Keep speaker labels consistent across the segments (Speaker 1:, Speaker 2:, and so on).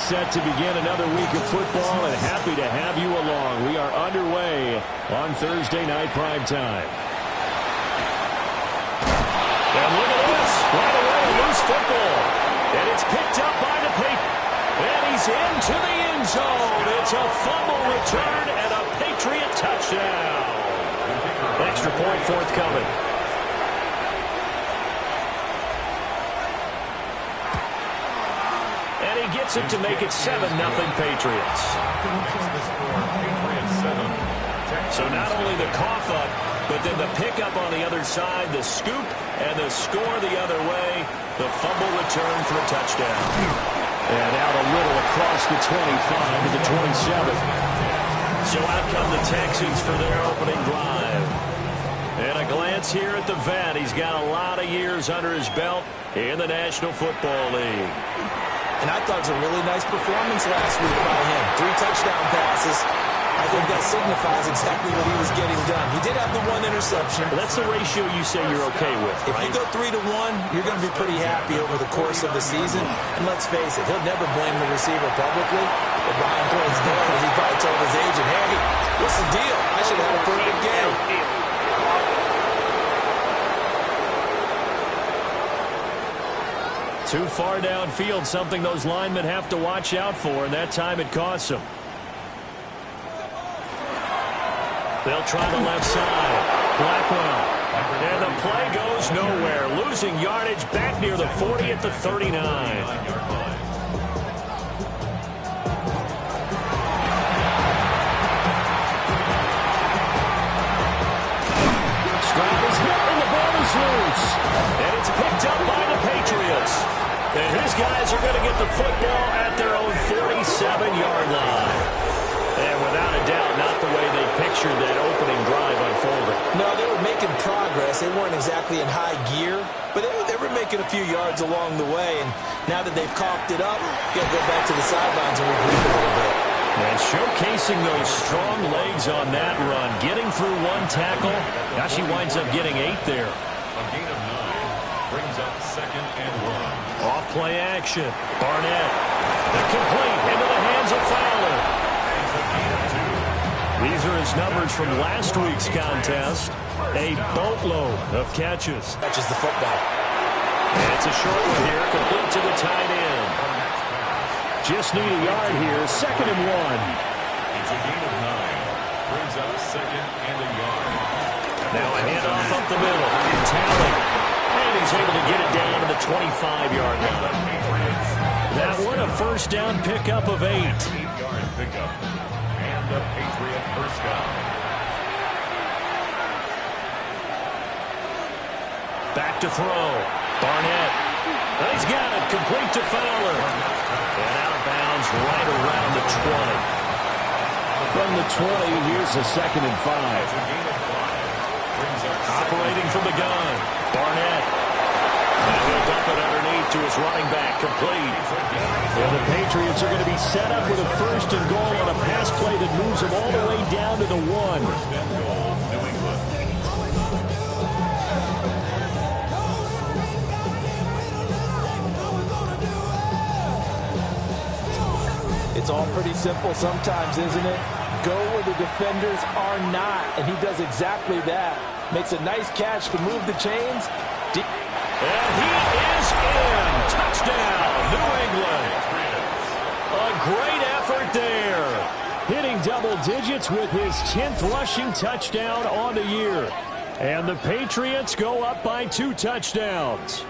Speaker 1: set to begin another week of football, and happy to have you along. We are underway on Thursday night primetime. And look at this. Right away, a loose football. And it's picked up by the Patriots. And he's into the end zone. It's a fumble return and a Patriot touchdown. Extra point forthcoming. And he gets it to make it 7-0 Patriots. So not only the cough up, but then the pickup on the other side, the scoop, and the score the other way, the fumble return for a touchdown. And out a little across the 25 to the 27. So out come the Texans for their opening drive. And a glance here at the vet. He's got a lot of years under his belt in the National Football League.
Speaker 2: And I thought it was a really nice performance last week by him. 3 touchdown passes. I think that signifies exactly what he was getting done. He did have the 1 interception.
Speaker 1: But that's the ratio you say you're okay with, right?
Speaker 2: If you go 3-1, you're going to be pretty happy over the course of the season. And let's face it, he'll never blame the receiver publicly. But behind closed doors, he probably told his agent, hey, what's the deal? I should have a perfect game.
Speaker 1: Too far downfield, something those linemen have to watch out for, and that time it costs them. They'll try the left side. Blackwell. And the play goes nowhere. Losing yardage back near the 40 at the 39. Strap is hit and the ball is loose. And it's picked up by the Patriots. And his guys are going to get the football at their own 47-yard line. And without a doubt, not the way they pictured that opening drive unfolding.
Speaker 2: No, they were making progress. They weren't exactly in high gear, but they were making a few yards along the way. And now that they've coughed it up, got to go back to the sidelines and regroup a little bit.
Speaker 1: And showcasing those strong legs on that run, getting through 1 tackle. Now she winds up getting 8 there.
Speaker 3: A gain of 9 brings up 2nd and 1.
Speaker 1: Off play action. Barnett. Complete into the hands of Fowler. These are his numbers from last week's contest. A boatload of catches.
Speaker 2: Catches the football.
Speaker 1: And it's a short one here, complete to the tight end. Just need a yard here, 2nd and 1.
Speaker 3: It's a gain of 9. Brings up 2nd and a yard.
Speaker 1: Now a handoff up the middle. Tally. And he's able to get it down to the 25-yard line. That one a first down pickup of 8.
Speaker 3: 8-yard pickup. And the Patriot first down.
Speaker 1: Back to throw. Barnett. And he's got it. Complete to Fowler. And out of bounds right around the 20. From the 20, here's a 2nd and 5. Operating from the gun. Barnett. And he'll dump it underneath to his running back. Complete. And the Patriots are going to be set up with a 1st and goal on a pass play that moves them all the way down to the 1.
Speaker 3: 1st and goal, New England.
Speaker 2: It's all pretty simple sometimes, isn't it? Go where the defenders are not, and he does exactly that. Makes a nice catch to move the chains.
Speaker 1: And he is in. Touchdown, New England. A great effort there. Hitting double digits with his 10th rushing touchdown on the year. And the Patriots go up by 2 touchdowns.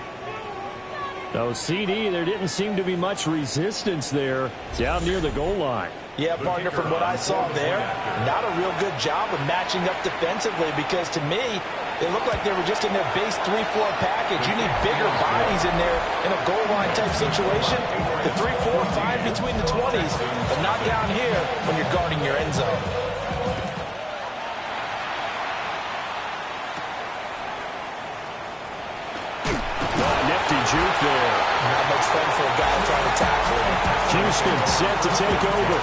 Speaker 1: So, CD, there didn't seem to be much resistance there down near the goal line.
Speaker 2: Yeah, partner, from what I saw there, not a real good job of matching up defensively because, to me, they look like they were just in their base 3-4 package. You need bigger bodies in there in a goal line type situation. The 3-4, 5 between the 20s, but not down here when you're guarding your end zone.
Speaker 1: Nifty juke there.
Speaker 2: Not much fun for a guy trying to tackle him.
Speaker 1: Houston set to take over.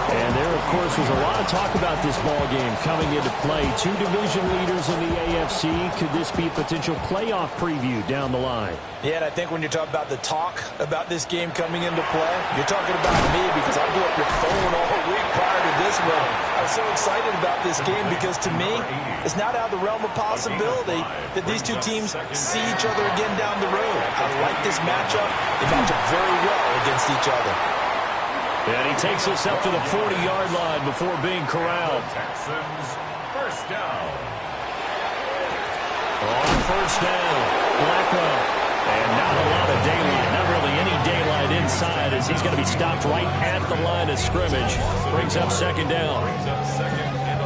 Speaker 1: And there, of course, was a lot of talk about this ball game coming into play. Two division leaders in the AFC. Could this be a potential playoff preview down the line?
Speaker 2: Yeah, and I think when you're talking about the talk about this game coming into play, you're talking about me because I blew up your phone all week prior to this one. I was so excited about this game because, to me, it's not out of the realm of possibility that these two teams see each other again down the road. I like this matchup. They match up very well against each other.
Speaker 1: And he takes us up to the 40-yard line before being corralled.
Speaker 3: Texans, first down.
Speaker 1: On first down, Blackwell. And not a lot of daylight, not really any daylight inside as he's going to be stopped right at the line of scrimmage. Brings up second down.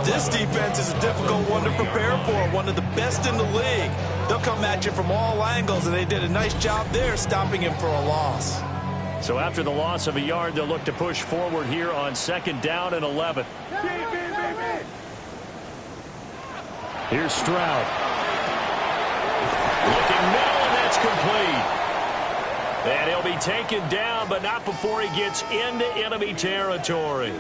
Speaker 2: This defense is a difficult one to prepare for, one of the best in the league. They'll come at you from all angles, and they did a nice job there stopping him for a loss.
Speaker 1: So after the loss of a yard, they'll look to push forward here on second down and 11. Here's Stroud. Looking middle, and that's complete. And he'll be taken down, but not before he gets into enemy territory.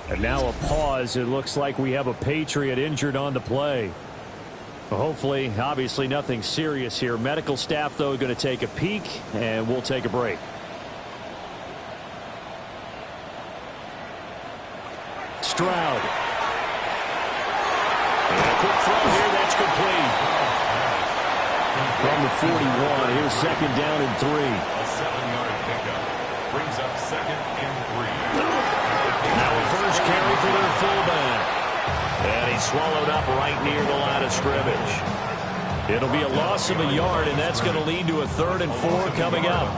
Speaker 1: And now a pause. It looks like we have a Patriot injured on the play. Well, hopefully, obviously nothing serious here. Medical staff, though, going to take a peek, and we'll take a break. Stroud. And a quick throw here, that's complete. From the 41, here's second down and 3.
Speaker 3: A 7-yard pickup brings up second and 3.
Speaker 1: Now a first carry for their fullback. And he's swallowed up right near the line of scrimmage. It'll be a loss of a yard, and that's going to lead to a 3rd and 4 coming up.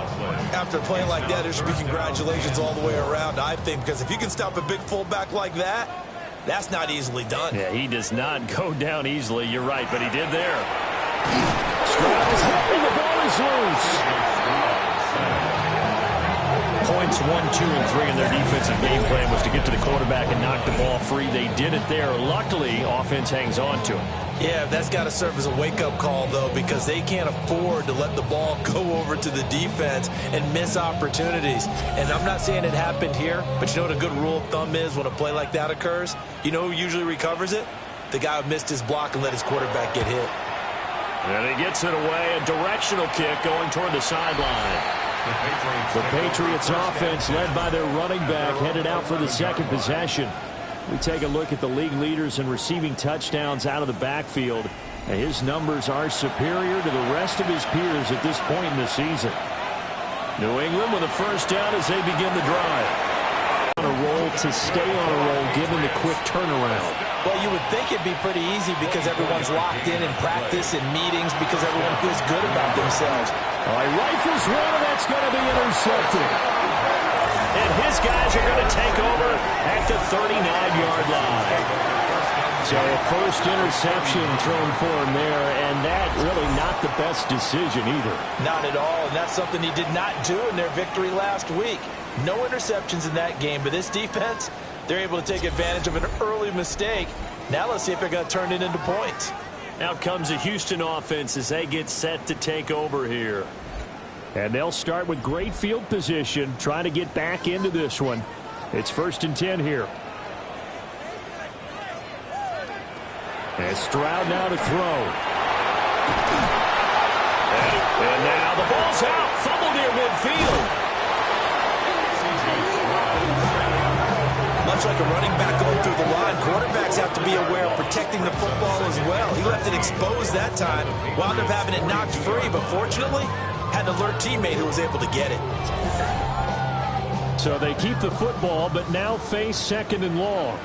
Speaker 2: After a play like that, there should be congratulations all the way around, I think, because if you can stop a big fullback like that, that's not easily done.
Speaker 1: Yeah, he does not go down easily. You're right, but he did there. Stroud is happy. The ball is loose. Points 1, 2, and 3 in their defensive game plan was to get to the quarterback and knock the ball free. They did it there. Luckily, offense hangs on to it.
Speaker 2: Yeah, that's got to serve as a wake-up call, though, because they can't afford to let the ball go over to the defense and miss opportunities. And I'm not saying it happened here, but you know what a good rule of thumb is when a play like that occurs? You know who usually recovers it? The guy who missed his block and let his quarterback get hit.
Speaker 1: And he gets it away. A directional kick going toward the sideline. The Patriots offense, led by their running back, headed out for the second possession. We take a look at the league leaders in receiving touchdowns out of the backfield. And his numbers are superior to the rest of his peers at this point in the season. New England with a first down as they begin the drive. On a roll to stay on a roll, given the quick turnaround.
Speaker 2: Well, you would think it'd be pretty easy because everyone's locked in practice and meetings because everyone feels good about themselves.
Speaker 1: All right, rifles one, and that's going to be intercepted. And his guys are going to take over at the 39-yard line. So a first interception thrown for him there, and that really not the best decision either.
Speaker 2: Not at all, and that's something he did not do in their victory last week. No interceptions in that game, but this defense, they're able to take advantage of an early mistake. Now let's see if they're going to turn it into points.
Speaker 1: Out comes the Houston offense as they get set to take over here. And they'll start with great field position, trying to get back into this one. It's 1st and 10 here. And Stroud now to throw. And now the ball's out. Fumble near midfield.
Speaker 2: Much like a running back going through the line, quarterbacks have to be aware of protecting the football as well. He left it exposed that time, wound up having it knocked free, but fortunately, had an alert teammate who was able to get it.
Speaker 1: So they keep the football, but now face 2nd and long.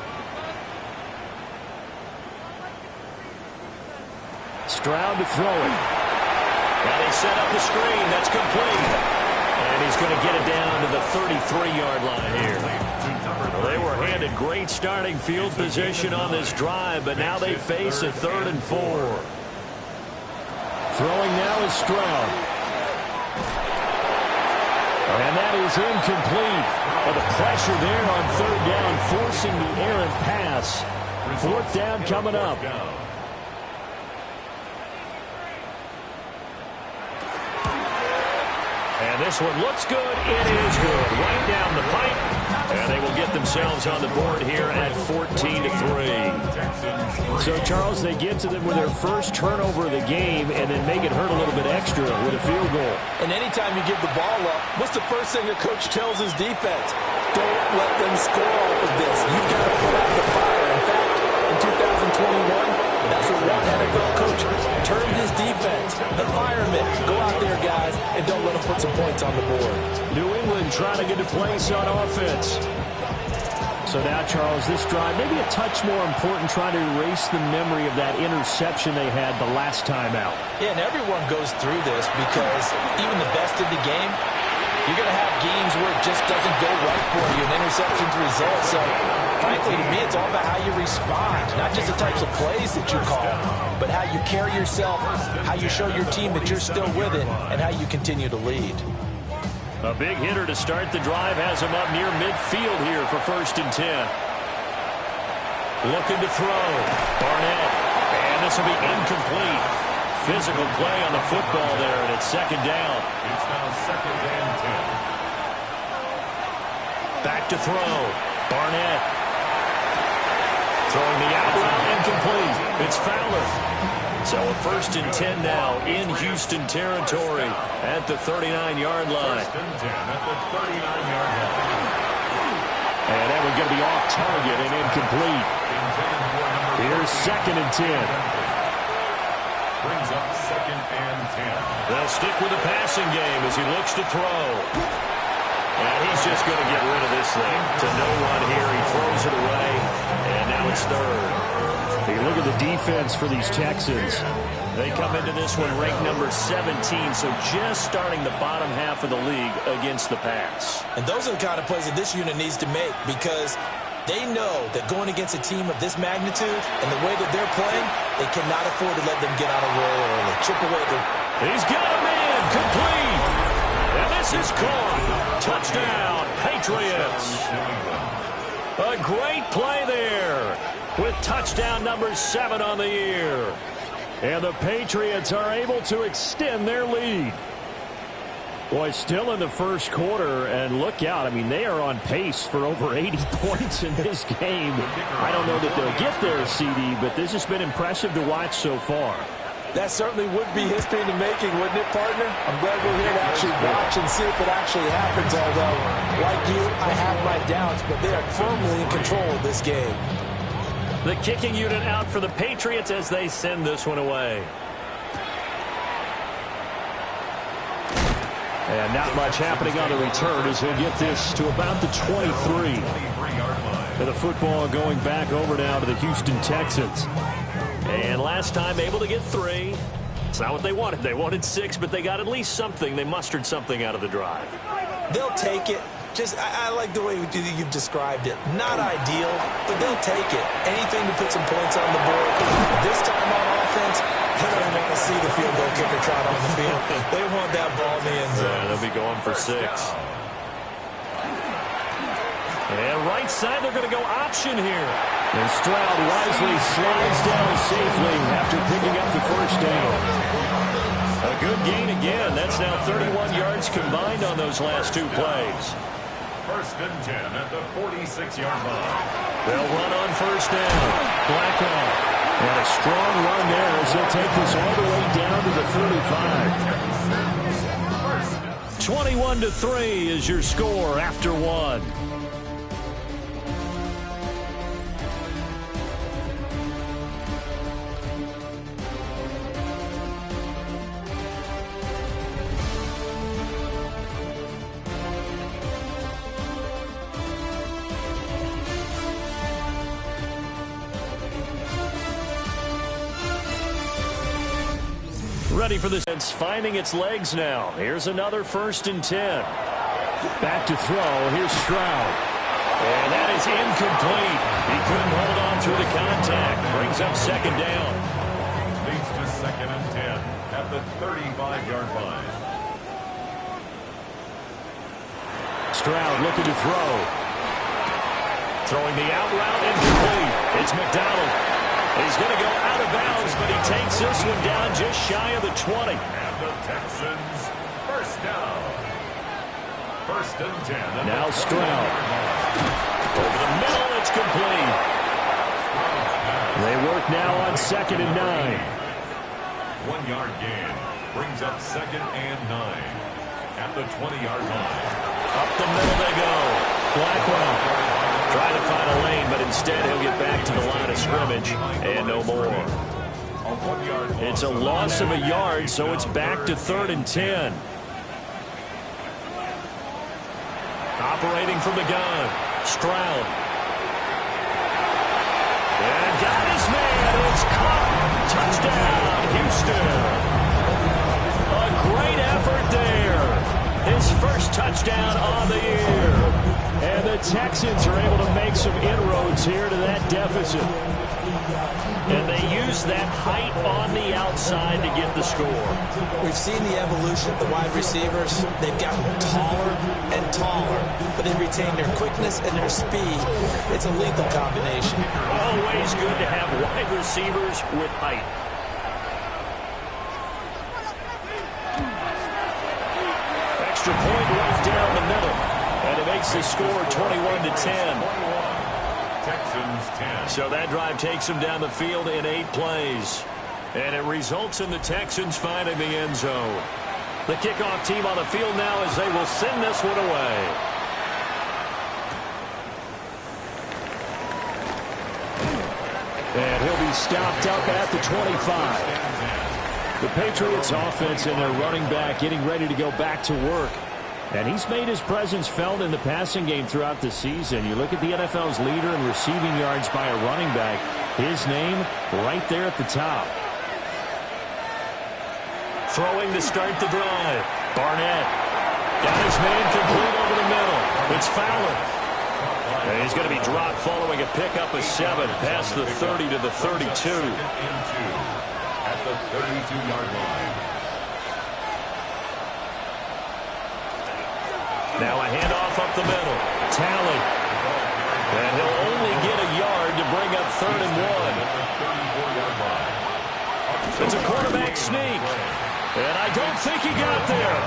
Speaker 1: Stroud to throw it. Now they set up the screen. That's complete. And he's going to get it down to the 33-yard line here. Well, they were handed great starting field position on this drive, but now they face a 3rd and 4. Throwing now is Stroud. And that is incomplete. Well, the pressure there on 3rd down, forcing the errant pass. 4th down coming up. And this one looks good. It is good. Right down the pipe. And they will get themselves on the board here at 14-3.
Speaker 4: So, Charles, they get to them with their first turnover of the game and then make it hurt a little bit extra with a field goal.
Speaker 2: And anytime you give the ball up, what's the first thing a coach tells his defense? Don't let them score off of this. You've got to put out the fire. In fact, in 2021, that's what one NFL coach termed his defense, the firemen. Go out there, guys, and don't let them put some points on the board.
Speaker 4: New England trying to get a place on offense. So now, Charles, this drive, maybe a touch more important, trying to erase the memory of that interception they had the last time out.
Speaker 2: Yeah, and everyone goes through this because even the best in the game, you're going to have games where it just doesn't go right for you, and interceptions result. So, frankly, to me, it's all about how you respond, not just the types of plays that you call, but how you carry yourself, how you show your team that you're still with it, and how you continue to lead.
Speaker 1: A big hitter to start the drive has him up near midfield here for 1st and 10. Looking to throw. Barnett. And this will be incomplete. Physical play on the football there, and it's 2nd down.
Speaker 3: It's now 2nd and 10.
Speaker 1: Back to throw. Barnett. Throwing the out route, incomplete. It's Fowler. So a 1st and 10 now in Houston territory at the 39-yard line.
Speaker 3: 1st and 10 at the 39-yard line.
Speaker 1: And that one's going to be off target and incomplete. Here's 2nd and 10.
Speaker 3: Brings up 2nd and 10.
Speaker 1: They'll stick with the passing game as he looks to throw. And he's just going to get rid of this thing to no one here. He throws it away, and now it's 3rd.
Speaker 4: Hey, look at the defense for these Texans.
Speaker 1: They come into this one ranked number 17, so just starting the bottom half of the league against the pass.
Speaker 2: And those are the kind of plays that this unit needs to make because they know that going against a team of this magnitude and the way that they're playing, they cannot afford to let them get on a roll early. Chip away.
Speaker 1: He's got a man complete. And this is caught. Touchdown, Patriots. A great play there with touchdown number 7 on the year.
Speaker 4: And the Patriots are able to extend their lead. Boy, still in the first quarter, and look out. I mean, they are on pace for over 80 points in this game. I don't know that they'll get there, CD, but this has been impressive to watch so far.
Speaker 2: That certainly would be history in the making, wouldn't it, partner? I'm glad we're here to actually watch and see if it actually happens, although, like you, I have my doubts, but they are firmly in control of this game.
Speaker 1: The kicking unit out for the Patriots as they send this one away.
Speaker 4: And not much happening on the return as he'll get this to about the 23. And the football going back over now to the Houston Texans.
Speaker 1: And last time able to get 3. It's not what they wanted. They wanted 6, but they got at least something. They mustered something out of the drive.
Speaker 2: They'll take it. I like the way you've described it. Not ideal, but they'll take it. Anything to put some points on the board. This time on offense, they don't want to see the field goal kicker trot on the field. They want that ball in the end zone.
Speaker 1: Yeah, they'll be going for 6. And right side, they're going to go option here.
Speaker 4: And Stroud wisely slides down safely after picking up the 1st down.
Speaker 1: A good gain again. That's now 31 yards combined on those last 2 plays.
Speaker 3: 1st and 10 at the 46-yard line.
Speaker 1: They'll run on 1st down. Blackout.
Speaker 4: And a strong run there as they'll take this all the way down to the 45.
Speaker 1: 21-3 is your score after 1. Ready for this. It's finding its legs now. Here's another 1st and 10.
Speaker 4: Back to throw. Here's Stroud.
Speaker 1: And that is incomplete. He couldn't hold on through the contact. Brings up 2nd down.
Speaker 3: Leads to 2nd and 10 at the 35-yard line.
Speaker 4: Stroud looking to throw.
Speaker 1: Throwing the out route incomplete. It's McDonald. He's going to go out of bounds, but he takes this one down just shy of the 20.
Speaker 3: And the Texans, 1st down. 1st and 10.
Speaker 4: Now Stroud.
Speaker 1: Over the middle, it's complete.
Speaker 4: They work now on 2nd and 9.
Speaker 3: 1 yard gain. Brings up 2nd and 9. At the 20-yard line.
Speaker 1: Up the middle they go. Blackwell trying to find a lane, but instead he'll get back to the line of scrimmage and no more. It's a loss of a yard, so it's back to 3rd and 10. Operating from the gun, Stroud. And got his man. It's caught. Touchdown, Houston. A great effort there. His first touchdown on the year. And the Texans are able to make some inroads here to that deficit. And they use that height on the outside to get the score.
Speaker 2: We've seen the evolution of the wide receivers. They've gotten taller and taller, but they retain their quickness and their speed. It's a lethal combination.
Speaker 1: Always good to have wide receivers with height. Extra point right down the middle. And it makes the score 21-10.
Speaker 3: Texans 10.
Speaker 1: So that drive takes them down the field in 8 plays. And it results in the Texans finding the end zone. The kickoff team on the field now as they will send this one away.
Speaker 4: And he'll be stopped up at the 25. The Patriots offense and their running back getting ready to go back to work. And he's made his presence felt in the passing game throughout the season. You look at the NFL's leader in receiving yards by a running back. His name right there at the top.
Speaker 1: Throwing to start the drive. Barnett got his man complete over the middle. It's Fowler. And he's going to be dropped following a pickup of 7 past the 30 to the 32.
Speaker 3: At the 32-yard line.
Speaker 1: Now a handoff up the middle. Talley. And he'll only get a yard to bring up 3rd and 1. It's a quarterback sneak. And I don't think he got there.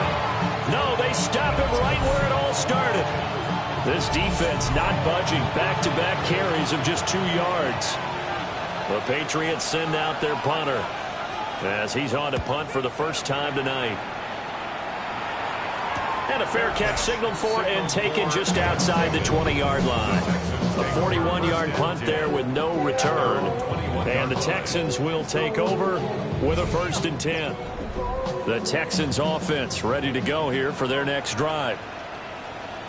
Speaker 1: No, they stop him right where it all started. This defense not budging. Back-to-back carries of just 2 yards. The Patriots send out their punter as he's on to punt for the first time tonight. And a fair catch signaled for and taken just outside the 20-yard line. A 41-yard punt there with no return. And the Texans will take over with a 1st and 10. The Texans offense ready to go here for their next drive.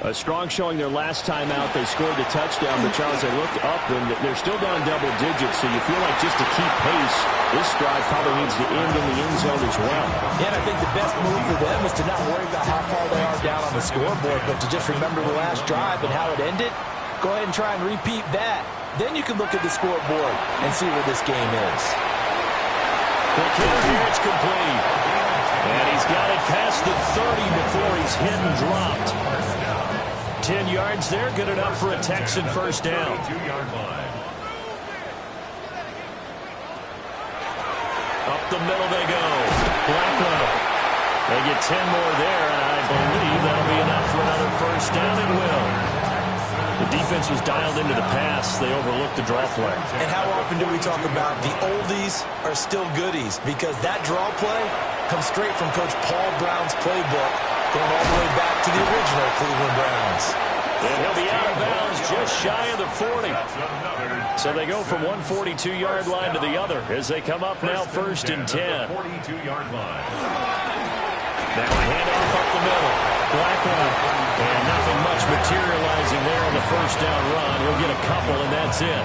Speaker 1: A strong showing their last time out. They scored the touchdown, but Charles, they looked up and they're still down double digits, so you feel like just to keep pace, this drive probably needs to end in the end zone as well.
Speaker 2: Yeah, and I think the best move for them is to not worry about how far they are down on the scoreboard, but to just remember the last drive and how it ended. Go ahead and try and repeat that. Then you can look at the scoreboard and see where this game is.
Speaker 1: The catch complete. And he's got it past the 30 before he's hit and dropped. 10 yards there, good enough for a Texan first down.
Speaker 3: 2-yard line.
Speaker 1: Up the middle they go. Blackwell. They get 10 more there, and I believe that'll be enough for another first down. It will. The defense was dialed into the pass. They overlooked the draw play.
Speaker 2: And how often do we talk about the oldies are still goodies? Because that draw play comes straight from Coach Paul Brown's playbook, going all the way back to the original Cleveland Browns.
Speaker 1: And he'll be out of bounds just shy of the 40. So they go from one 42-yard line to the other as they come up now 1st and 10.
Speaker 3: 42-yard line.
Speaker 1: Now a handoff up the middle. Blackwell. And nothing much materializing there on the first down run. He'll get a couple, and that's it.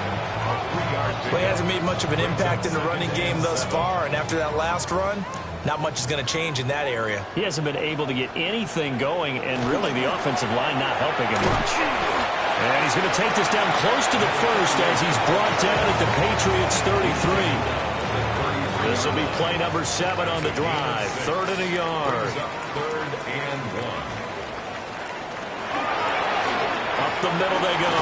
Speaker 2: Well, he hasn't made much of an impact in the running game thus far, and after that last run, not much is going to change in that area.
Speaker 1: He hasn't been able to get anything going, and really the offensive line not helping him much. And he's going to take this down close to the first as he's brought down at the Patriots 33. This will be play number 7 on the drive. 3rd and a yard.
Speaker 3: 3rd and 1.
Speaker 1: Up the middle they go.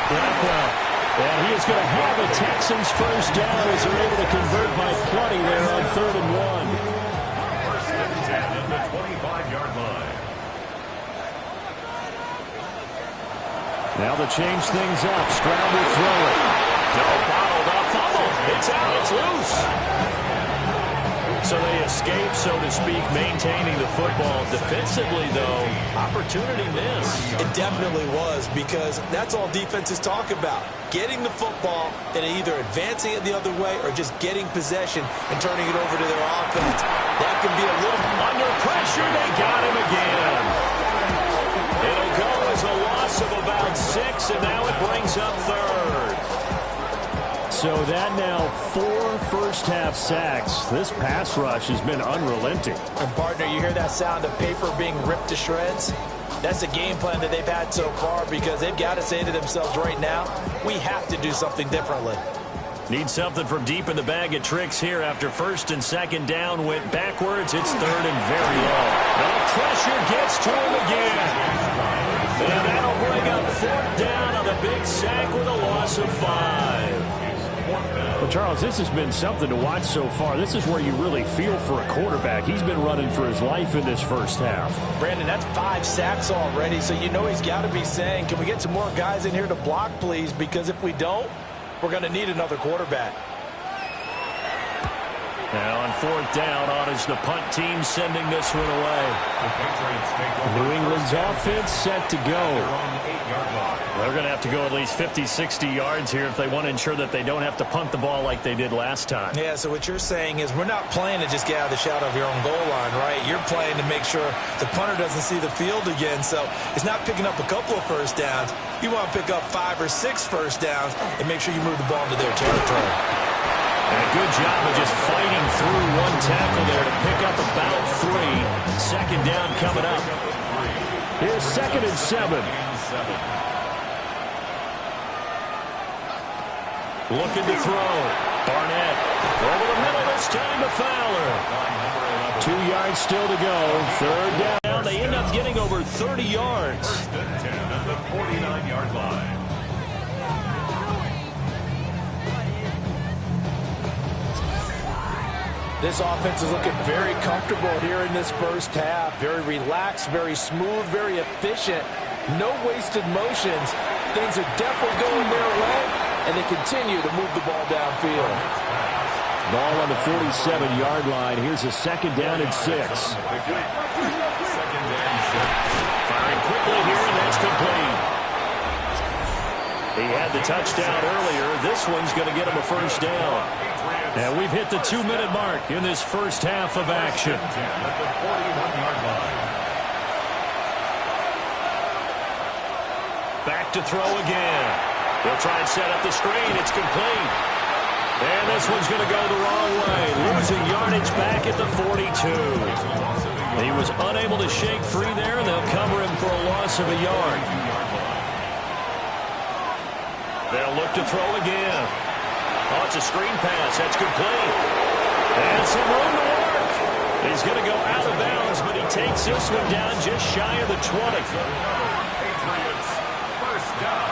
Speaker 1: Blackwell. And he is going to have a Texans first down as they're able to convert by plenty there on 3rd and 1.
Speaker 3: 1st and 10 at the 25-yard line.
Speaker 4: Now Now they change things up. Stroud will throw it.
Speaker 1: No, bottled up. Fumble. It's out. It's loose. So they escape, so to speak, maintaining the football. Defensively, though, opportunity missed.
Speaker 2: It definitely was, because that's all defenses talk about. Getting the football and either advancing it the other way or just getting possession and turning it over to their offense. That can be a little...
Speaker 1: Under pressure, they got him again. It'll go as a loss of about 6, and now it brings up third.
Speaker 4: So that now 4 first-half sacks. This pass rush has been unrelenting.
Speaker 2: And, partner, you hear that sound of paper being ripped to shreds? That's the game plan that they've had so far, because they've got to say to themselves right now, we have to do something differently.
Speaker 1: Need something from deep in the bag of tricks here after first and second down went backwards. It's third and very low. The pressure gets to him again. And that'll bring up fourth down on a big sack with a loss of 5.
Speaker 4: Well, Charles, this has been something to watch so far. This is where you really feel for a quarterback. He's been running for his life in this first half.
Speaker 2: Brandon, that's 5 sacks already, so you know he's got to be saying, can we get some more guys in here to block, please? Because if we don't, we're going to need another quarterback.
Speaker 1: Now on fourth down, on is the punt team sending this one away.
Speaker 4: New England's offense set to go.
Speaker 1: They're going to have to go at least 50, 60 yards here if they want to ensure that they don't have to punt the ball like they did last time.
Speaker 2: Yeah, so what you're saying is we're not playing to just get out of the shadow of your own goal line, right? You're playing to make sure the punter doesn't see the field again. So it's not picking up a couple of first downs. You want to pick up 5 or 6 first downs and make sure you move the ball into their territory.
Speaker 1: And a good job of just fighting through one tackle there to pick up about 3. Second down coming up.
Speaker 4: Here's 2nd and 7.
Speaker 1: Looking to throw. Barnett over the middle this time to Fowler.
Speaker 4: 2 yards still to go. Third down.
Speaker 1: They end up getting over 30 yards.
Speaker 3: At the 49-yard line.
Speaker 2: This offense is looking very comfortable here in this first half. Very relaxed, very smooth, very efficient. No wasted motions. Things are definitely going their way, and they continue to move the ball downfield.
Speaker 4: Ball on the 47-yard line. Here's a 2nd down and 6.
Speaker 1: Firing quickly here, and that's complete. He had the touchdown earlier. This one's going to get him a first down. And we've hit the 2-minute mark in this first half of action.
Speaker 3: At the 41-yard line.
Speaker 1: Back to throw again. They'll try and set up the screen. It's complete. And this one's going to go the wrong way. Losing yardage back at the 42. He was unable to shake free there, and they'll cover him for a loss of a yard. They'll look to throw again. Oh, it's a screen pass. That's complete. And some room to work. He's going to go out of bounds, but he takes this one down just shy of the 20.
Speaker 3: Patriots, first down.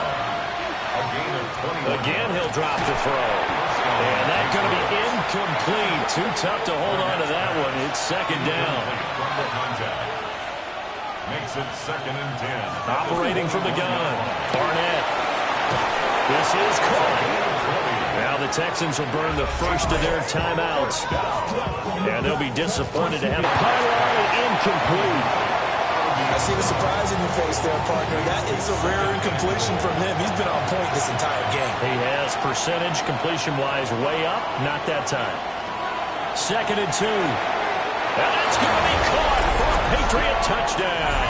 Speaker 3: A gain of 20.
Speaker 1: Again, he'll drop the throw. And that's going to be incomplete. Too tough to hold on to that one. It's second down.
Speaker 3: From the contact. Makes it 2nd and 10.
Speaker 1: Operating from the gun. Barnett. This is caught. Now the Texans will burn the first of their timeouts. And they'll be disappointed to have
Speaker 4: Pylon incomplete.
Speaker 2: I see the surprise in your face there, partner. That is a rare incompletion from him. He's been on point this entire game.
Speaker 1: He has percentage completion-wise way up. Not that time. 2nd and 2. And that's going to be caught for a Patriot touchdown.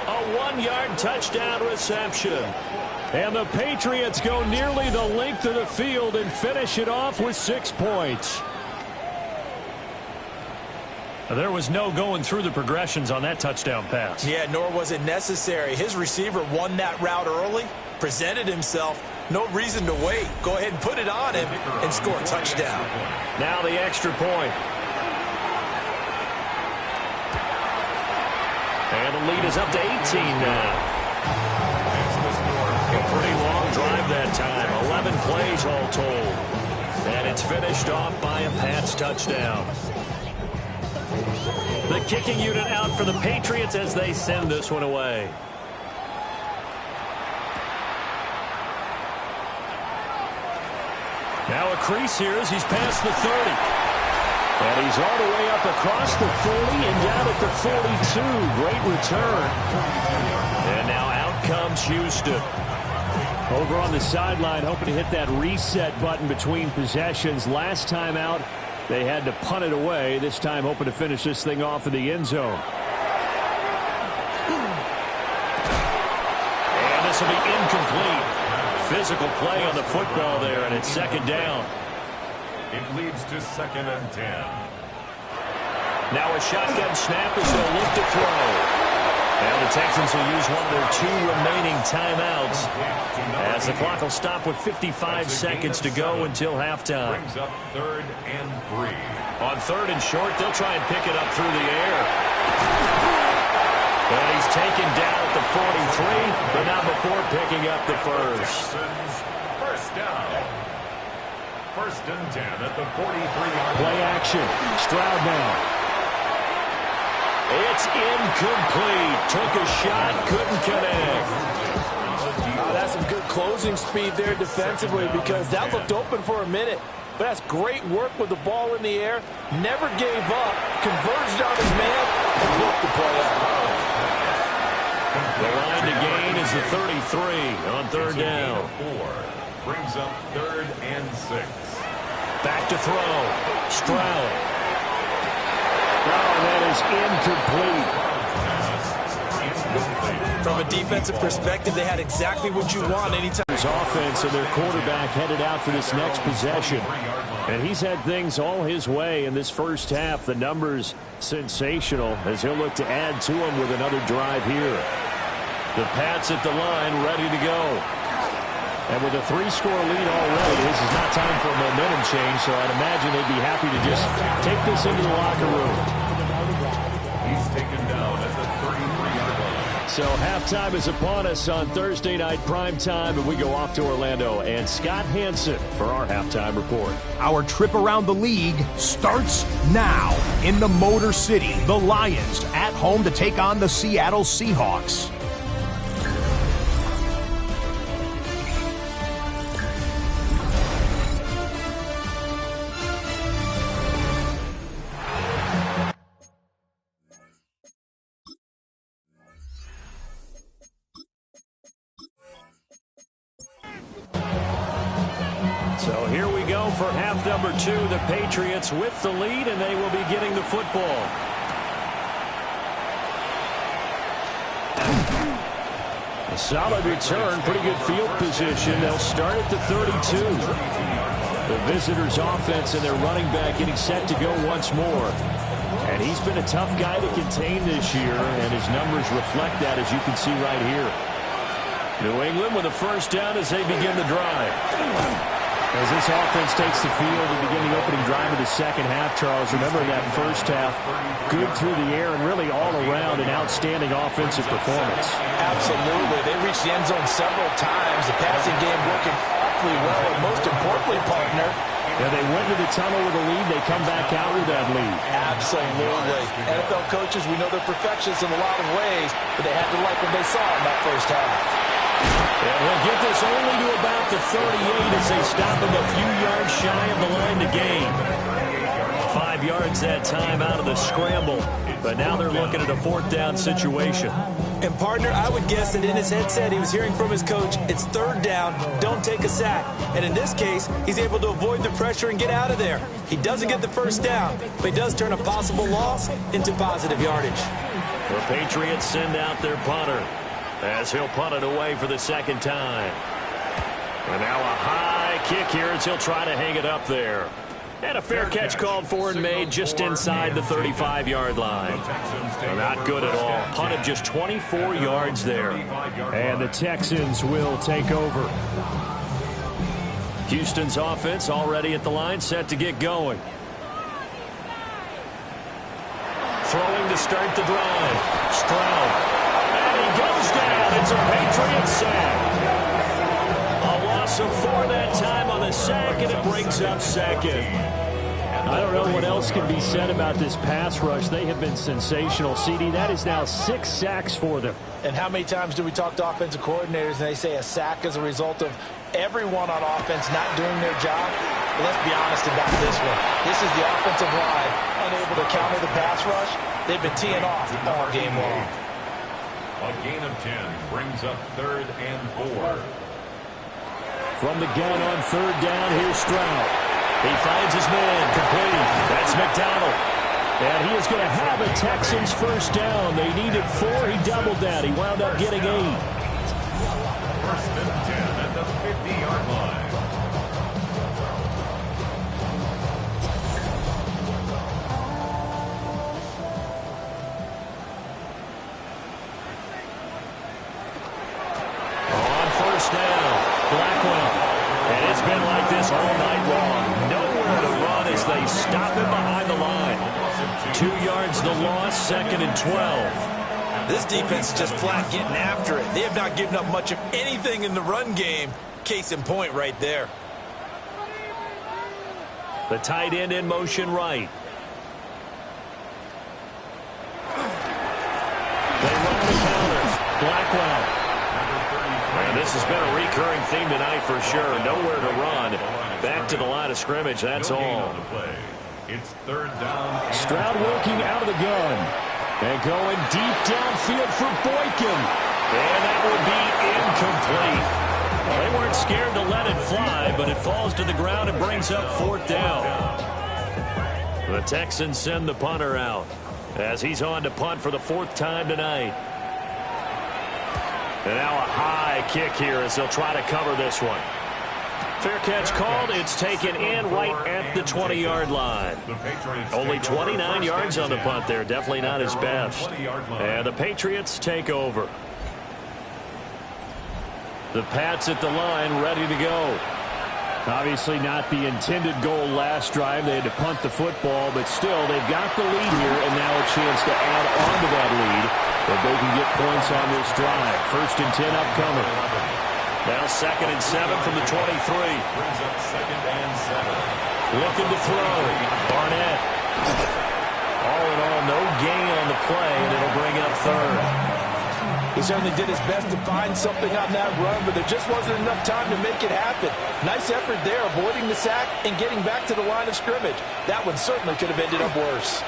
Speaker 1: A 1-yard touchdown reception.
Speaker 4: And the Patriots go nearly the length of the field and finish it off with 6 points.
Speaker 1: There was no going through the progressions on that touchdown pass.
Speaker 2: Yeah, nor was it necessary. His receiver won that route early, presented himself. No reason to wait. Go ahead and put it on him and score a touchdown.
Speaker 1: Now the extra point. And the lead is up to 18 now. A pretty long drive that time. 11 plays all told. And it's finished off by a Pats touchdown. The kicking unit out for the Patriots as they send this one away.
Speaker 4: Now a crease here as he's past the 30. And he's all the way up across the 40 and down at the 42. Great return. And now out comes Houston. Over on the sideline, hoping to hit that reset button between possessions. Last time out, they had to punt it away. This time, hoping to finish this thing off in the end zone. And this will be incomplete. Physical play on the football there, and it's second down.
Speaker 3: It leads to 2nd and 10.
Speaker 1: Now a shotgun snap as they'll look to throw. Now the Texans will use one of their 2 remaining timeouts as the clock will stop with 55 seconds to go until halftime.
Speaker 3: Brings up 3rd and 3.
Speaker 1: On 3rd and short, they'll try and pick it up through the air. And he's taken down at the 43, but not before picking up the first.
Speaker 3: First down. 1st and 10 at the 43-yard line.
Speaker 4: Play action. Stroud now.
Speaker 1: It's incomplete. Took a shot, couldn't connect.
Speaker 2: That's some good closing speed there defensively because that looked open for a minute. But that's great work with the ball in the air. Never gave up. Converged on his man and broke the play out.
Speaker 1: The line to gain is the 33 on 3rd down.
Speaker 3: 4 brings up 3rd and 6.
Speaker 1: Back to throw. Stroud.
Speaker 4: Oh, that is incomplete.
Speaker 2: From a defensive perspective, they had exactly what you want anytime.
Speaker 4: His offense and their quarterback headed out for this next possession. And he's had things all his way in this first half. The numbers sensational as he'll look to add to them with another drive here. The Pats at the line ready to go. And with a 3-score lead already, this is not time for a momentum change, so I'd imagine they'd be happy to just take this into the locker room.
Speaker 3: He's taken down at the 33-yard line.
Speaker 4: So halftime is upon us on Thursday night primetime, and we go off to Orlando and Scott Hansen for our halftime report.
Speaker 5: Our trip around the league starts now. In the Motor City, the Lions at home to take on the Seattle Seahawks.
Speaker 4: So here we go for half number 2. The Patriots with the lead, and they will be getting the football. A solid return, pretty good field position. They'll start at the 32. The visitors' offense and their running back getting set to go once more. And he's been a tough guy to contain this year, and his numbers reflect that, as you can see right here. New England with a first down as they begin the drive. As this offense takes the field and begin the opening drive of the second half, Charles, remember that first half, good through the air and really all around an outstanding offensive performance.
Speaker 2: Absolutely. They reached the end zone several times. The passing game working awfully well, and most importantly, partner,
Speaker 4: they went to the tunnel with a lead. They come back out with that lead.
Speaker 2: Absolutely. NFL coaches, we know they're perfectionists in a lot of ways, but they had to like what they saw in that first half.
Speaker 1: And he'll get this only to about the 38 as they stop him a few yards shy of the line to gain. 5 yards that time out of the scramble. But now they're looking at a 4th down situation.
Speaker 2: And, partner, I would guess that in his headset he was hearing from his coach, it's 3rd down, don't take a sack. And in this case, he's able to avoid the pressure and get out of there. He doesn't get the first down, but he does turn a possible loss into positive yardage.
Speaker 1: The Patriots send out their punter as he'll punt it away for the second time. And now a high kick here as he'll try to hang it up there. And a fair catch called for and made just inside the 35-yard line. Not good at all. Punted just 24 yards there.
Speaker 4: And the Texans will take over.
Speaker 1: Houston's offense already at the line, set to get going. Throwing to start the drive. Stroud. Goes down. It's a Patriot sack. A loss of 4 that time on the sack, and it brings up second.
Speaker 4: I don't know what else can be said about this pass rush. They have been sensational. CD, that is now 6 sacks for them.
Speaker 2: And how many times do we talk to offensive coordinators and they say a sack as a result of everyone on offense not doing their job? But let's be honest about this one. This is the offensive line unable to counter the pass rush. They've been teeing off all game long.
Speaker 3: A gain of 10 brings up 3rd and 4.
Speaker 4: From the gun on 3rd down, here's Stroud. He finds his man, complete. That's McDonald. And he is going to have a Texans first down. They needed 4. He doubled that. He wound up getting 8.
Speaker 3: 1st and 10 at the 50-yard line.
Speaker 1: And it's been like this all night long. Nowhere to run as they stop him behind the line. 2 yards the loss, 2nd and 12.
Speaker 2: This defense is just flat getting after it. They have not given up much of anything in the run game. Case in point right there.
Speaker 1: The tight end in motion right. They run the counter. Blackwell. And this has been a recurring theme tonight for sure. Nowhere to run. Back to the line of scrimmage, that's all.
Speaker 3: It's 3rd down.
Speaker 4: Stroud working out of the gun. And going deep downfield for Boykin.
Speaker 1: And that would be incomplete. Well, they weren't scared to let it fly, but it falls to the ground and brings up 4th down. The Texans send the punter out as he's on to punt for the 4th time tonight. And now a high kick here as they'll try to cover this one. Fair catch called. It's taken in right at the 20-yard line. Only 29 yards on the punt there. Definitely not his best. And the Patriots take over. The Pats at the line ready to go.
Speaker 4: Obviously not the intended goal last drive. They had to punt the football, but still they've got the lead here and now a chance to add on to that lead if they can get points on this drive. 1st and 10 upcoming.
Speaker 1: Now 2nd and 7 from the 23.
Speaker 3: Brings up 2nd and 7.
Speaker 1: Looking to throw. Barnett. All in all, no gain on the play, and it'll bring up 3rd.
Speaker 2: He certainly did his best to find something on that run, but there just wasn't enough time to make it happen. Nice effort there, avoiding the sack and getting back to the line of scrimmage. That one certainly could have ended up worse.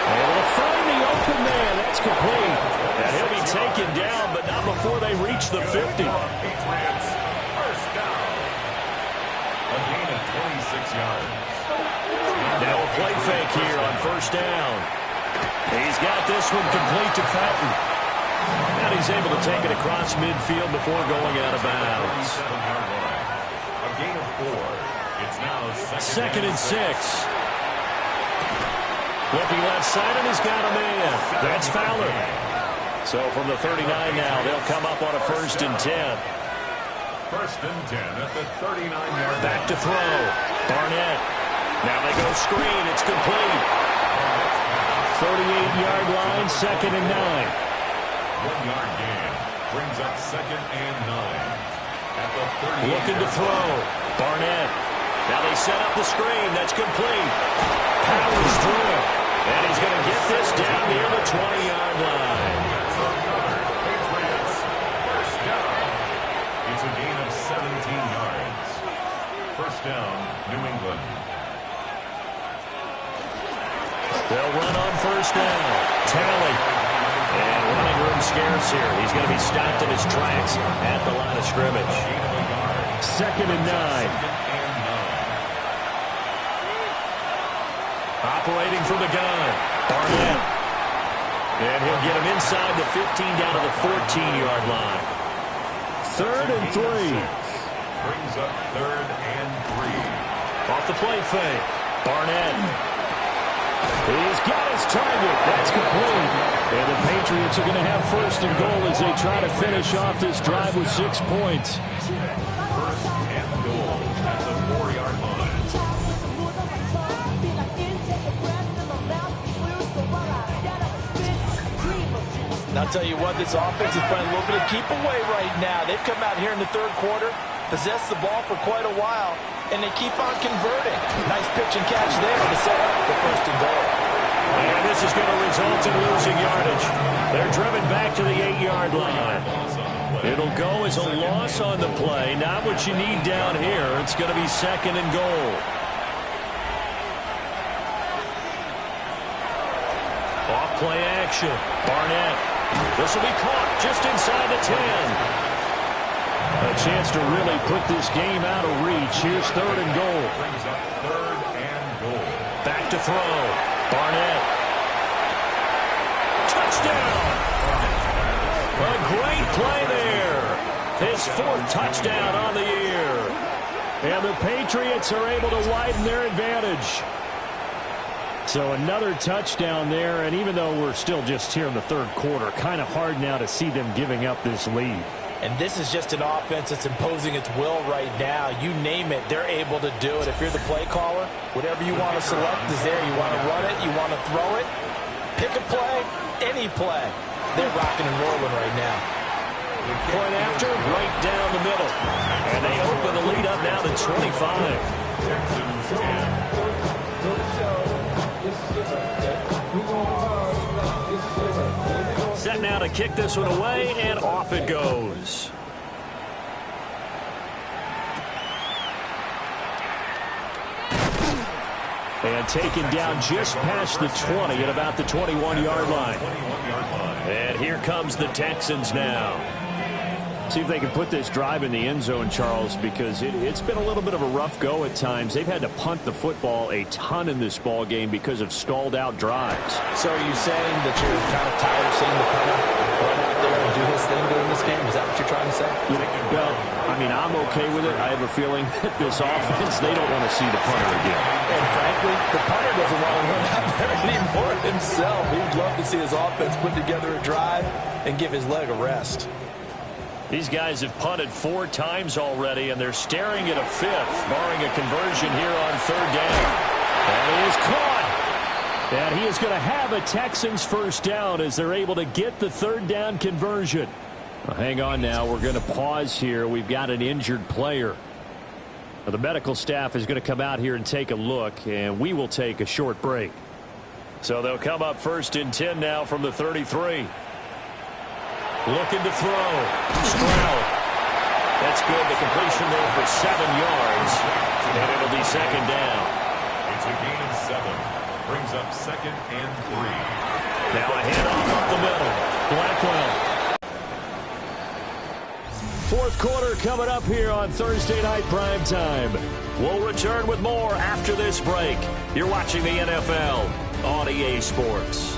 Speaker 1: Able to find the open man. That's complete. And he'll be taken down, but not before they reach the 50.
Speaker 3: Patriots, first down. A gain of 26 yards.
Speaker 1: Now a play fake here on 1st down. He's got this one complete to Felton. And he's able to take it across midfield before going out of bounds.
Speaker 3: A gain of 4. It's now
Speaker 1: 2nd and 6. Looking left side, and he's got a man. That's Fowler. So from the 39 now, they'll come up on a 1st and 10.
Speaker 3: 1st and 10 at the 39-yard line.
Speaker 1: Back to throw. Barnett. Now they go screen. It's complete. 38-yard line, 2nd and 9.
Speaker 3: 1-yard gain brings up 2nd and 9. At the 30.
Speaker 1: Looking to throw. Barnett. Now they set up the screen. That's complete. Powers through it. And he's going to get this down near the 20-yard line.
Speaker 3: Patriots, first down. It's a gain of 17 yards. First down, New England.
Speaker 1: They'll run on 1st down. Talley. And running room scarce here. He's going to be stopped in his tracks at the line of scrimmage.
Speaker 4: 2nd and 9.
Speaker 1: Operating from the gun. Barnett. And he'll get him inside the 15 down to the 14-yard line.
Speaker 4: 3rd and 3.
Speaker 3: Brings up 3rd and 3.
Speaker 1: Off the play fake. Barnett.
Speaker 4: He's got his target. That's complete. And the Patriots are going to have 1st and goal as they try to finish off this drive with 6 points.
Speaker 3: 1st and goal at the 4-yard line.
Speaker 2: And I'll tell you what, this offense is playing a little bit of keep away right now. They've come out here in the 3rd quarter, possessed the ball for quite a while, and they keep on converting. Nice pitch and catch there to set up the 1st and goal.
Speaker 1: And this is going to result in losing yardage. They're driven back to the 8-yard line.
Speaker 4: It'll go as a loss on the play. Not what you need down here. It's going to be 2nd and goal. Off play action. Barnett. This will be caught just inside the 10. A chance to really put this game out of reach. Here's 3rd and goal.
Speaker 3: Brings up 3rd and goal.
Speaker 4: Back to throw. Barnett. Touchdown! A great play there. His 4th touchdown on the year. And the Patriots are able to widen their advantage. So another touchdown there, and even though we're still just here in the 3rd quarter, kind of hard now to see them giving up this lead.
Speaker 2: And this is just an offense that's imposing its will right now. You name it, they're able to do it. If you're the play caller, whatever you want to select is there. You want to run it, you want to throw it, pick a play, any play. They're rocking and rolling right now.
Speaker 4: Point after, right down the middle. And they open the lead up now to 25.
Speaker 3: Texans 10.
Speaker 4: Set now to kick this one away, and off it goes. And taken down just past the 20 at about the 21-yard line. And here comes the Texans now. See if they can put this drive in the end zone, Charles, because it's been a little bit of a rough go at times. They've had to punt the football a ton in this ball game because of stalled-out drives.
Speaker 2: So are you saying that you're kind of tired of seeing the punter run out there and do his thing during this game? Is that what you're trying to say?
Speaker 4: Well, I mean, I'm okay with it. I have a feeling that this offense, they don't want to see the punter again.
Speaker 2: And frankly, the punter doesn't want to run out there anymore himself. He'd love to see his offense put together a drive and give his leg a rest.
Speaker 4: These guys have punted 4 times already, and they're staring at a 5th, barring a conversion here on 3rd down. And he is caught. And he is going to have a Texans first down as they're able to get the 3rd down conversion. Well, hang on now. We're going to pause here. We've got an injured player. Well, the medical staff is going to come out here and take a look, and we will take a short break. So they'll come up 1st and 10 now from the 33. Looking to throw. Stroud. That's good. The completion there for 7 yards. And it'll be 2nd down.
Speaker 3: It's a gain of 7. Brings up 2nd and 3.
Speaker 4: Now a handoff up the middle. Blackwell. 4th quarter coming up here on Thursday Night Primetime. We'll return with more after this break. You're watching the NFL on EA Sports.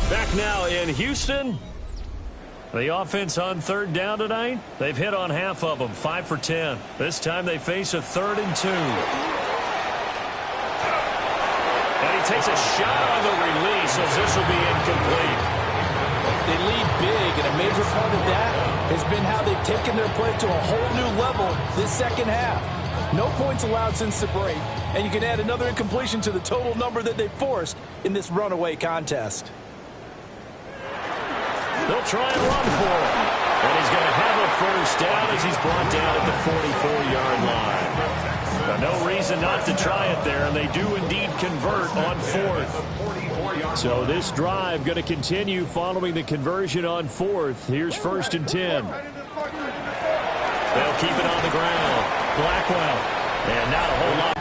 Speaker 4: Back now in Houston. The offense on 3rd down tonight, they've hit on half of them, 5 for 10. This time they face a 3rd and 2. And he takes a shot on the release as this will be incomplete.
Speaker 2: They lead big, and a major part of that has been how they've taken their play to a whole new level this 2nd half. No points allowed since the break, and you can add another incompletion to the total number that they forced in this runaway contest.
Speaker 4: They'll try and run for it. And he's going to have a first down as he's brought down at the 44-yard line. Now, no reason not to try it there, and they do indeed convert on 4th. So this drive going to continue following the conversion on 4th. Here's 1st and 10. They'll keep it on the ground. Blackwell. And not a whole lot.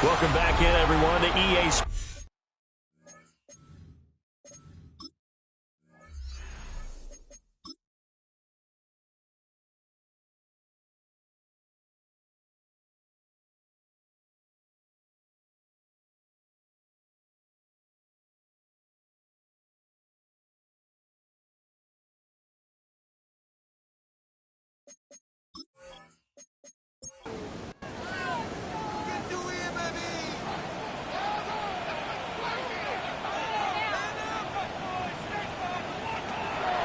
Speaker 1: Welcome back in, everyone, to EA Sports.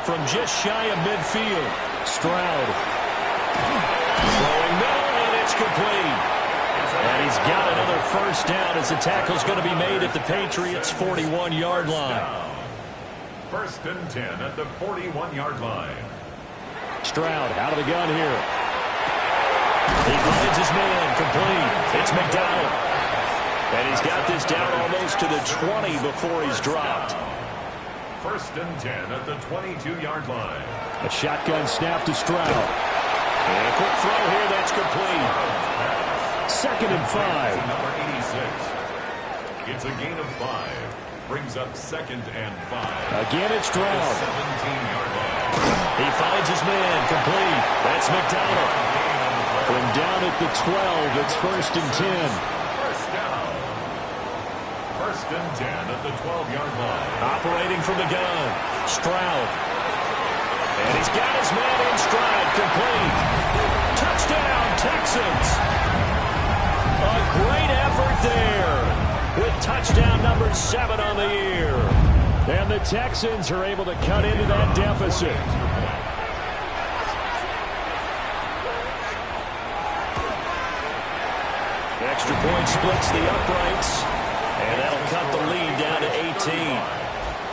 Speaker 1: From just shy of midfield, Stroud. Throwing middle, and it's complete. And he's got another first down as the tackle's going to be made at the Patriots' 41-yard line.
Speaker 3: First and 10 at the 41-yard line.
Speaker 1: Stroud out of the gun here. He finds his man, complete. It's McDonald. And he's got this down almost to the 20 before he's dropped.
Speaker 3: First and 10 at the 22-yard line.
Speaker 1: A shotgun snap to Stroud. And a quick throw here, that's complete. Second and 5.
Speaker 3: Number 86. It's a gain of 5. Brings up second and 5.
Speaker 1: Again, it's Stroud.
Speaker 3: 17-yard line.
Speaker 1: He finds his man, complete. That's McDonald. From down at the 12, it's first and 10.
Speaker 3: First down. First and 10 at the 12-yard line.
Speaker 1: Operating from the gun, Stroud. And he's got his man in stride, complete. Touchdown, Texans. A great effort there with touchdown number 7 on the year. And the Texans are able to cut into that deficit. Extra point splits the uprights. And that'll cut the lead down to 18.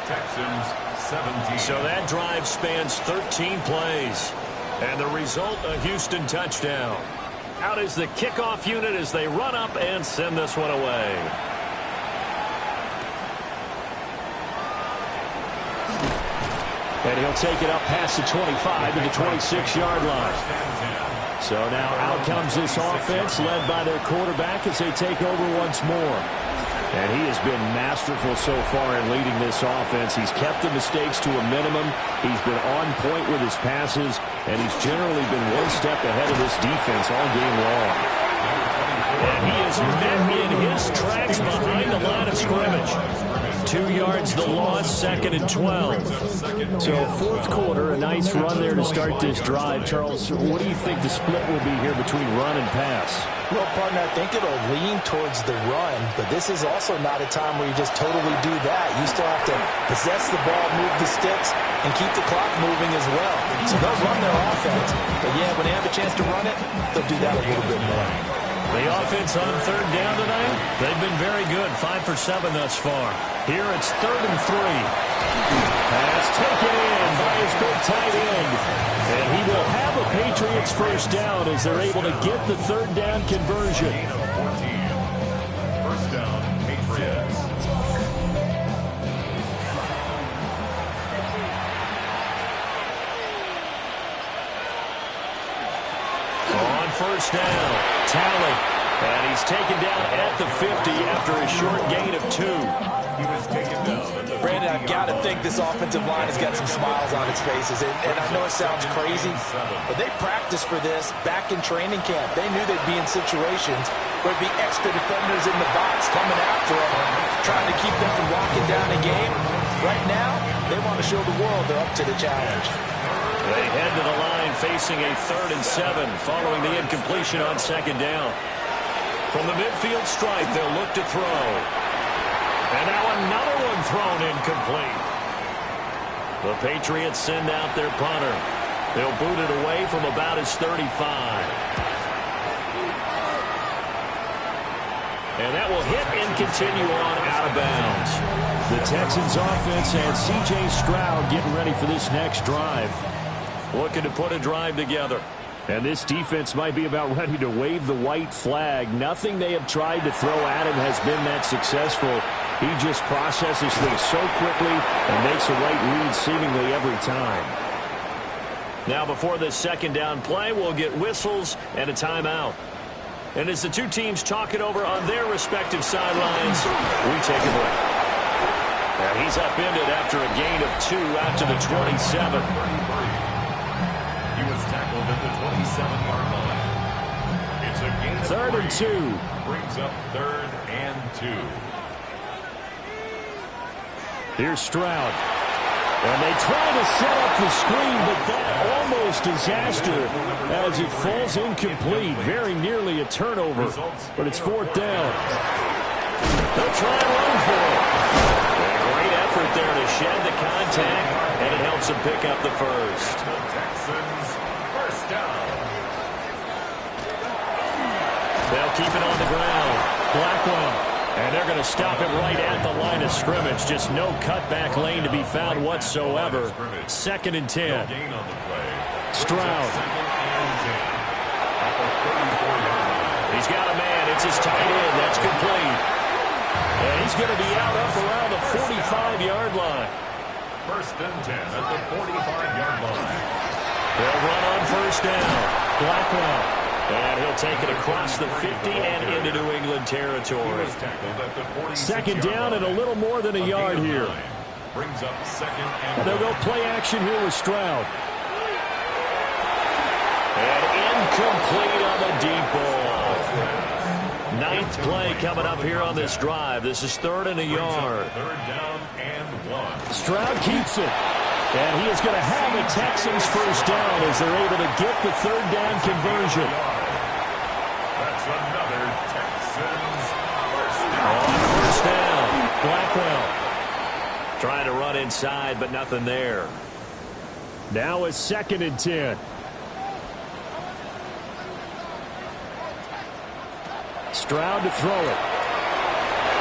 Speaker 3: Texans 17.
Speaker 1: So that drive spans 13 plays. And the result, a Houston touchdown. Out is the kickoff unit as they run up and send this one away. And he'll take it up past the 25 to the 26-yard line. So now out comes this offense led by their quarterback as they take over once more. And he has been masterful so far in leading this offense. He's kept the mistakes to a minimum. He's been on point with his passes, and he's generally been one step ahead of this defense all game long. And he is met in his tracks behind the line of scrimmage. 2 yards the loss, second and 12. So fourth quarter, a nice run there to start this drive. Charles, what do you think the split will be here between run and pass?
Speaker 2: Well, partner, I think it'll lean towards the run, but this is also not a time where you just totally do that. You still have to possess the ball, move the sticks, and keep the clock moving as well. So they'll run their offense, but yeah, when they have a chance to run it, they'll do that a little bit more.
Speaker 1: The offense on third down tonight, they've been very good, 5 for 7 thus far. Here it's third and 3. Pass taken in by his big tight end. And he will have a Patriots first down as they're able to get the third down conversion.
Speaker 3: Gain of 14. First down, Patriots.
Speaker 1: On first down, Talley. And he's taken down at the 50 after a short gain of 2.
Speaker 3: He was taken down at the
Speaker 2: Brandon, I've got to think this offensive line has got some smiles on its faces. And I know it sounds crazy, but they practiced for this back in training camp. They knew they'd be in situations where it'd be extra defenders in the box coming after them, trying to keep them from locking down a game. Right now, they want to show the world they're up to the challenge.
Speaker 1: They head to the line facing a 3rd and 7 following the incompletion on second down. From the midfield stripe, they'll look to throw. And now another one thrown incomplete. The Patriots send out their punter. They'll boot it away from about his 35. And that will hit and continue on out of bounds. The Texans offense and C.J. Stroud getting ready for this next drive. Looking to put a drive together. And this defense might be about ready to wave the white flag. Nothing they have tried to throw at him has been that successful. He just processes things so quickly and makes a right read seemingly every time. Now before this second down play, we'll get whistles and a timeout. And as the two teams talk it over on their respective sidelines, we take a break. And he's upended after a gain of 2 out to the 27.
Speaker 3: He was tackled at the 27-yard line. It's a gain of
Speaker 4: 3rd and 2.
Speaker 3: Brings up 3rd and 2.
Speaker 4: Here's Stroud. And they try to set up the screen, but that almost disaster as it falls incomplete. Very nearly a turnover, but it's 4th down.
Speaker 1: They'll try and run for it. A great effort there to shed the contact, and it helps them pick up the first.
Speaker 3: The Texans, first down.
Speaker 1: They'll keep it on the ground.
Speaker 4: Blackwell. And they're going to stop it right at the line of scrimmage. Just no cutback lane to be found whatsoever. 2nd and 10. Stroud.
Speaker 1: He's got a man. It's his tight end. That's complete. And he's going to be out up around the 45-yard line.
Speaker 3: 1st and 10 at the 45-yard line.
Speaker 1: They'll run on 1st down. Blackwell. And he'll take it across the 50 and into New England territory.
Speaker 4: 2nd down and a little more than a yard here.
Speaker 3: Brings up 2nd and
Speaker 4: they'll go play action here with Stroud.
Speaker 1: And incomplete on the deep ball. 9th play coming up here on this drive. This is 3rd and a yard.
Speaker 3: 3rd down and 1.
Speaker 4: Stroud keeps it. And he is going to have the Texans first down as they're able to get the 3rd down conversion.
Speaker 3: That's another Texans first down.
Speaker 1: On 1st down, Blackwell. Trying to run inside, but nothing there.
Speaker 4: Now it's 2nd and 10. Stroud to throw it.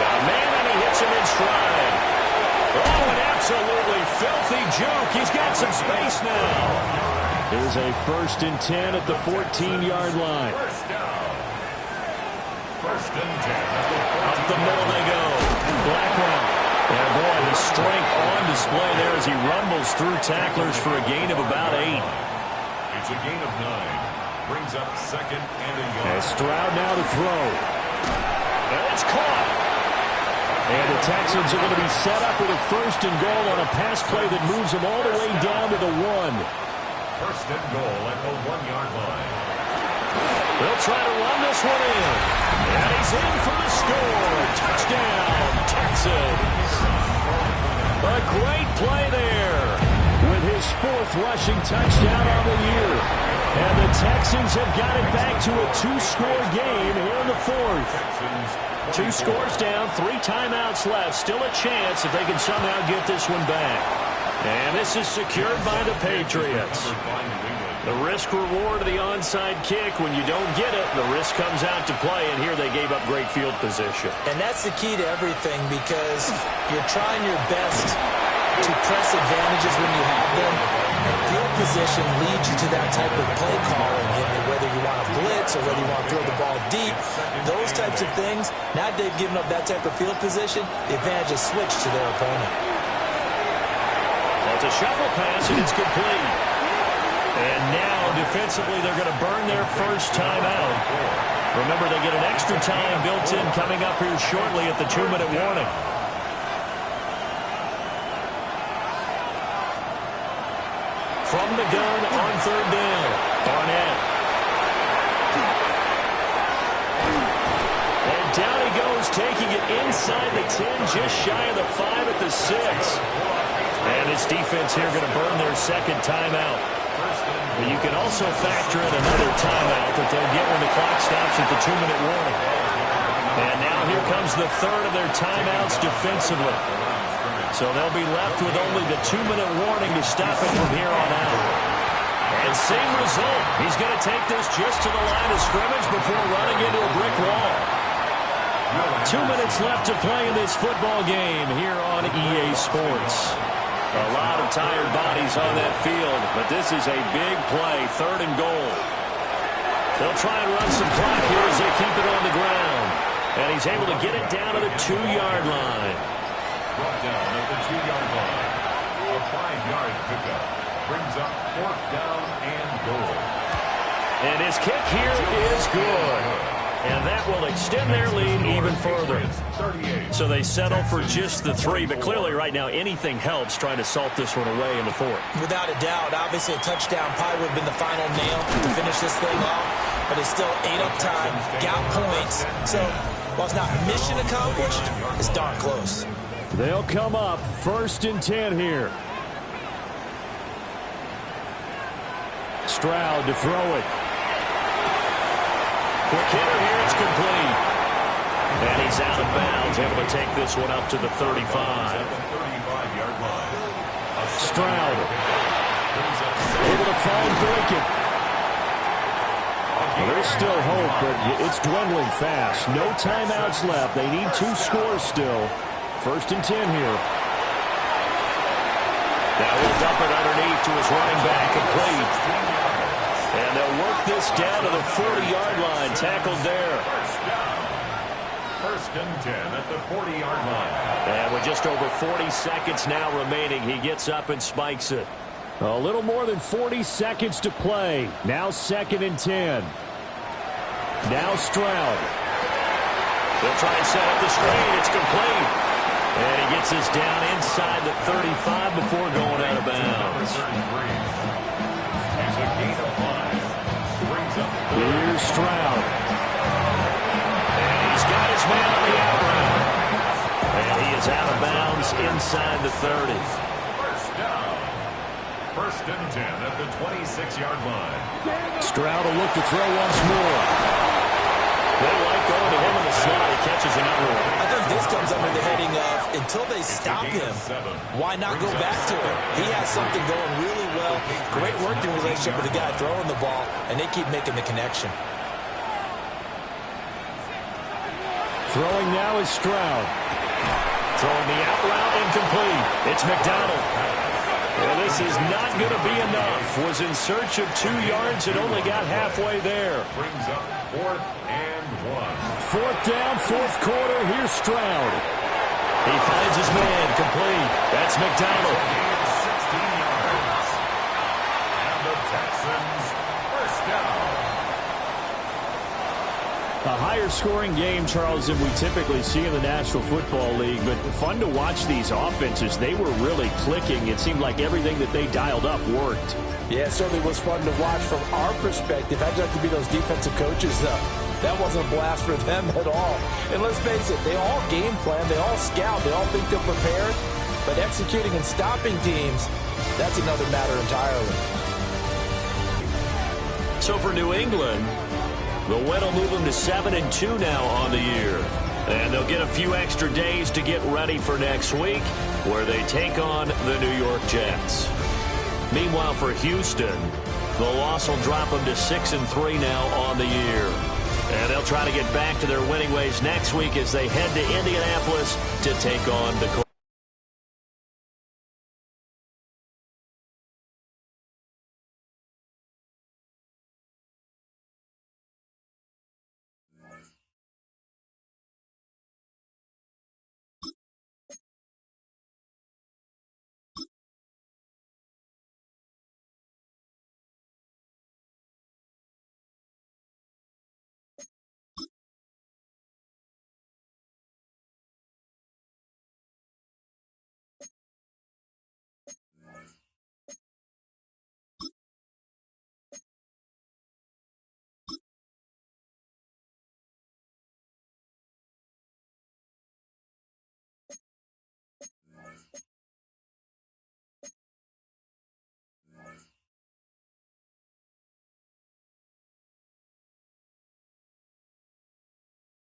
Speaker 1: Got a man, and he hits him in stride. Oh, an absolutely filthy juke. He's got some space now.
Speaker 4: There's a 1st and 10 at the 14-yard line.
Speaker 3: First down. 1st and 10.
Speaker 1: Up the middle they go. Blackwell. And boy, the strength on display there as he rumbles through tacklers for a gain of about 8.
Speaker 3: It's a gain of 9. Brings up 2nd and a yard.
Speaker 4: And Stroud now to throw.
Speaker 1: And it's caught.
Speaker 4: And the Texans are going to be set up with a 1st and goal on a pass play that moves them all the way down to the 1.
Speaker 3: 1st and goal at the 1-yard line.
Speaker 1: They'll try to run this one in. And he's in for the score. Touchdown, Texans. A great play there.
Speaker 4: With his 4th rushing touchdown on the year. And the Texans have got it back to a 2-score game here in the 4th.
Speaker 3: Texans
Speaker 1: 2 scores down, 3 timeouts left. Still a chance if they can somehow get this one back. And this is secured by the Patriots. The risk reward of the onside kick. When you don't get it, the risk comes out to play. And here they gave up great field position.
Speaker 2: And that's the key to everything because you're trying your best to press advantages when you have them. And field position leads you to that type of play calling. And whether you want to blitz or whether you want to throw the ball deep, those types of things, now they've given up that type of field position, the advantage is switched to their opponent.
Speaker 1: It's a shuffle pass, and it's complete. And now, defensively, they're going to burn their first timeout. Remember, they get an extra time built in coming up here shortly at the 2-minute warning. From the gun on 3rd down, Barnett. And down he goes, taking it inside the 10, just shy of the 5 at the 6. And this defense here going to burn their 2nd timeout. But you can also factor in another timeout that they'll get when the clock stops at the 2-minute warning. And now here comes the 3rd of their timeouts defensively. So they'll be left with only the 2-minute warning to stop it from here on out. And same result. He's going to take this just to the line of scrimmage before running into a brick wall. 2 minutes left to play in this football game here on EA Sports. A lot of tired bodies on that field, but this is a big play, 3rd and goal. They'll try and run some clock here as they keep it on the ground. And he's able to get it down to the 2-yard line.
Speaker 3: Brought down at the 2-yard line. A 5-yard pickup brings up 4th down and goal.
Speaker 1: And his kick here is good. And that will extend their lead even further. So they settle for just the 3, but clearly right now anything helps trying to salt this one away in the 4th.
Speaker 2: Without a doubt, obviously a touchdown probably would have been the final nail to finish this thing off, but it's still ate up time, got points, so while it's not mission accomplished, it's darn close.
Speaker 4: They'll come up 1st and 10 here. Stroud to throw it.
Speaker 1: Quick hitter here, it's complete. And he's out of bounds, able to take this one up to the 35.
Speaker 4: Stroud able to find Boykin. Well, there's still hope, but it's dwindling fast. No timeouts left. They need 2 scores still. 1st and 10 here.
Speaker 1: Now we'll dump it underneath to his running back, complete. And they'll work this down to the 40-yard line. Tackled there.
Speaker 3: 1st and 10 at the 40-yard line.
Speaker 1: And with just over 40 seconds now remaining, he gets up and spikes it.
Speaker 4: A little more than 40 seconds to play. Now 2nd and 10. Now Stroud.
Speaker 1: They'll try and set up the screen. It's complete. And he gets this down inside the 35 before going out of bounds.
Speaker 4: Here's Stroud.
Speaker 1: And he's got his man on the out route. And he is out of bounds inside the 30.
Speaker 3: First down. 1st and 10 at the 26-yard line.
Speaker 4: Stroud will look to throw once more.
Speaker 1: They like going to him in the slot. He catches another one.
Speaker 2: I think this comes under the heading of, until they stop him, why not go back to him? He has something going really well. Great working relationship with the guy throwing the ball, and they keep making the connection.
Speaker 4: Throwing now is Stroud.
Speaker 1: Throwing the out route incomplete. It's McDonald. Well, this is not going to be enough. Was in search of 2 yards and only got halfway there.
Speaker 3: Brings up 4th and 1.
Speaker 4: 4th down, 4th quarter. Here's Stroud.
Speaker 1: He finds his man, complete. That's McDonald.
Speaker 3: 16 yards. And the Texans, 1st down.
Speaker 4: A higher scoring game, Charles, than we typically see in the National Football League, but fun to watch these offenses. They were really clicking. It seemed like everything that they dialed up worked.
Speaker 2: Yeah, it certainly was fun to watch from our perspective. I'd like to be those defensive coaches, though. That wasn't a blast for them at all. And let's face it, they all game plan, they all scout, they all think they're prepared. But executing and stopping teams, that's another matter entirely.
Speaker 1: So for New England, the win will move them to 7-2 now on the year. And they'll get a few extra days to get ready for next week, where they take on the New York Jets. Meanwhile, for Houston, the loss will drop them to 6-3 now on the year. And they'll try to get back to their winning ways next week as they head to Indianapolis to take on the Colts.